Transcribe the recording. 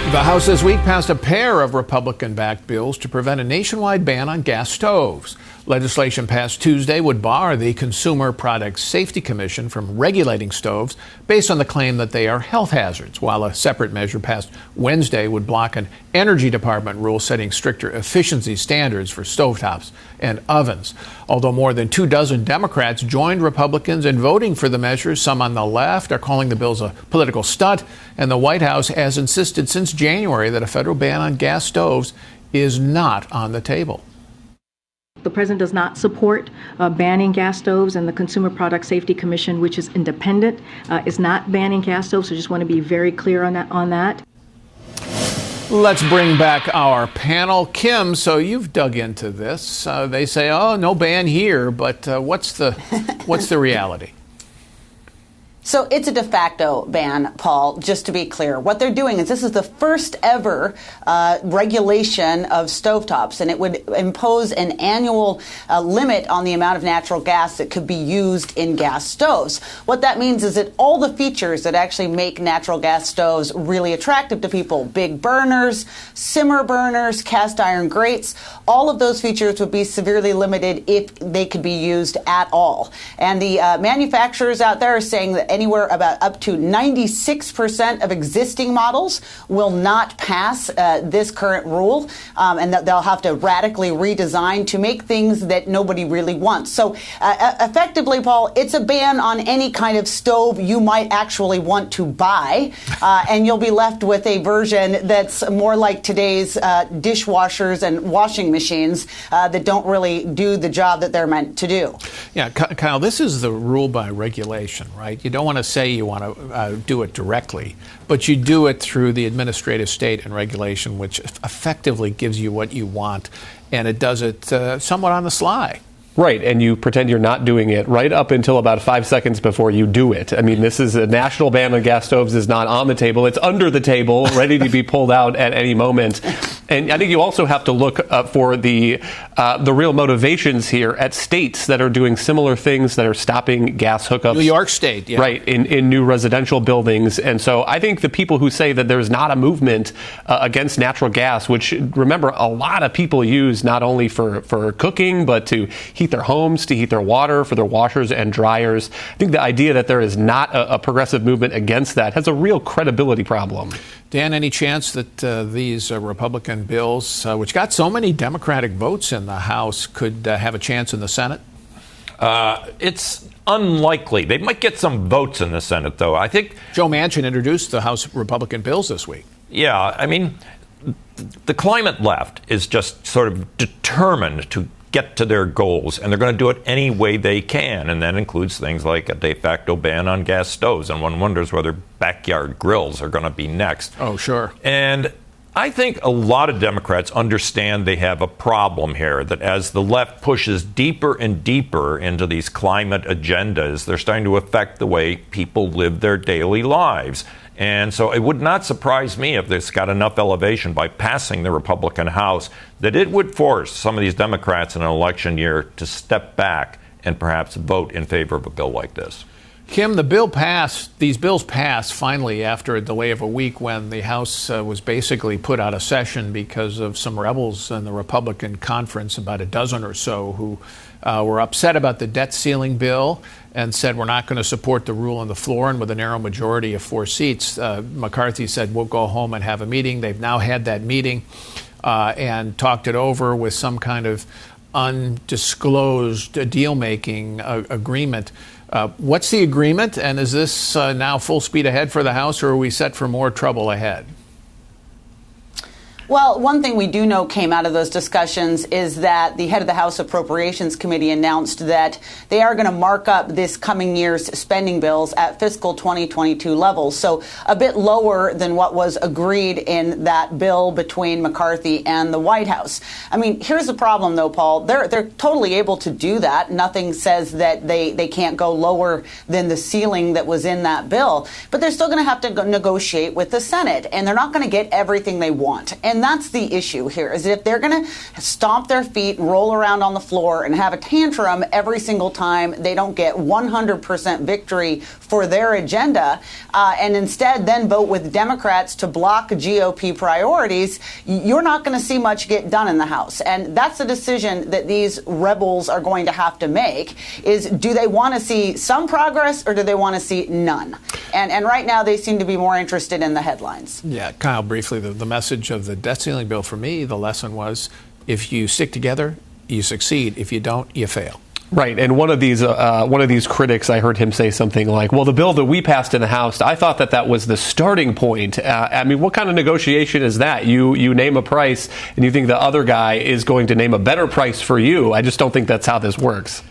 The House this week passed a pair of Republican-backed bills to prevent a nationwide ban on gas stoves. Legislation passed Tuesday would bar the Consumer Product Safety Commission from regulating stoves based on the claim that they are health hazards, while a separate measure passed Wednesday would block an Energy Department rule setting stricter efficiency standards for stovetops and ovens. Although more than 24 Democrats joined Republicans in voting for the measures, some on the left are calling the bills a political stunt, and the White House has insisted since January that a federal ban on gas stoves is not on the table. The president does not support banning gas stoves, and the Consumer Product Safety Commission, which is independent, is not banning gas stoves. So I just want to be very clear on that. Let's bring back our panel. Kim, so you've dug into this. They say, oh, no ban here, but what's the reality? So it's a de facto ban, Paul, just to be clear. What they're doing is this is the first ever regulation of stovetops, and it would impose an annual limit on the amount of natural gas that could be used in gas stoves. What that means is that all the features that actually make natural gas stoves really attractive to people, big burners, simmer burners, cast iron grates, all of those features would be severely limited if they could be used at all. And the manufacturers out there are saying that anywhere about up to 96% of existing models will not pass this current rule, and that they'll have to radically redesign to make things that nobody really wants. So effectively, Paul, it's a ban on any kind of stove you might actually want to buy, and you'll be left with a version that's more like today's dishwashers and washing machines that don't really do the job that they're meant to do. Yeah, Kyle, this is the rule by regulation, right? You don't want to say you want to do it directly, but you do it through the administrative state and regulation, which effectively gives you what you want, and it does it somewhat on the sly. Right, and you pretend you're not doing it right up until about 5 seconds before you do it. I mean, this is a national ban on gas stoves is not on the table. It's under the table, ready to be pulled out at any moment. And I think you also have to look for the real motivations here at states that are doing similar things that are stopping gas hookups. New York State, yeah. Right, in new residential buildings. And so I think the people who say that there's not a movement against natural gas, which, remember, a lot of people use not only for cooking, but to heat their homes, to heat their water, for their washers and dryers. I think the idea that there is not a progressive movement against that has a real credibility problem. Dan, any chance that these Republican bills, which got so many Democratic votes in the House, could have a chance in the Senate? It's unlikely. They might get some votes in the Senate, though. I think Joe Manchin introduced the House Republican bills this week. Yeah, I mean, the climate left is just sort of determined to get to their goals, and they're going to do it any way they can, and that includes things like a de facto ban on gas stoves, and one wonders whether backyard grills are going to be next. Oh, sure. And I think a lot of Democrats understand they have a problem here, that as the left pushes deeper and deeper into these climate agendas, they're starting to affect the way people live their daily lives. And so it would not surprise me if this got enough elevation by passing the Republican House that it would force some of these Democrats in an election year to step back and perhaps vote in favor of a bill like this. Kim, these bills passed finally after a delay of a week when the House was basically put out of session because of some rebels in the Republican conference, about a dozen or so, who were upset about the debt ceiling bill and said we're not going to support the rule on the floor. And with a narrow majority of 4 seats, McCarthy said we'll go home and have a meeting. They've now had that meeting and talked it over with some kind of undisclosed deal-making agreement. What's the agreement, and is this now full speed ahead for the House, or are we set for more trouble ahead? Well, one thing we do know came out of those discussions is that the head of the House Appropriations Committee announced that they are going to mark up this coming year's spending bills at fiscal 2022 levels, so a bit lower than what was agreed in that bill between McCarthy and the White House. I mean, here's the problem, though, Paul. They're totally able to do that. Nothing says that they can't go lower than the ceiling that was in that bill, but they're still going to have to negotiate with the Senate, and they're not going to get everything they want. And And that's the issue here, is that if they're going to stomp their feet and roll around on the floor and have a tantrum every single time they don't get 100% victory for their agenda, and instead then vote with Democrats to block GOP priorities, you're not going to see much get done in the House. And that's the decision that these rebels are going to have to make, is do they want to see some progress or do they want to see none? And right now they seem to be more interested in the headlines. Yeah, Kyle, briefly, the message of the debt ceiling bill for me, the lesson was if you stick together, you succeed. If you don't, you fail. Right, and one of these critics, I heard him say something like, well, the bill that we passed in the House, I thought that was the starting point. I mean, what kind of negotiation is that? You name a price, and you think the other guy is going to name a better price for you. I just don't think that's how this works.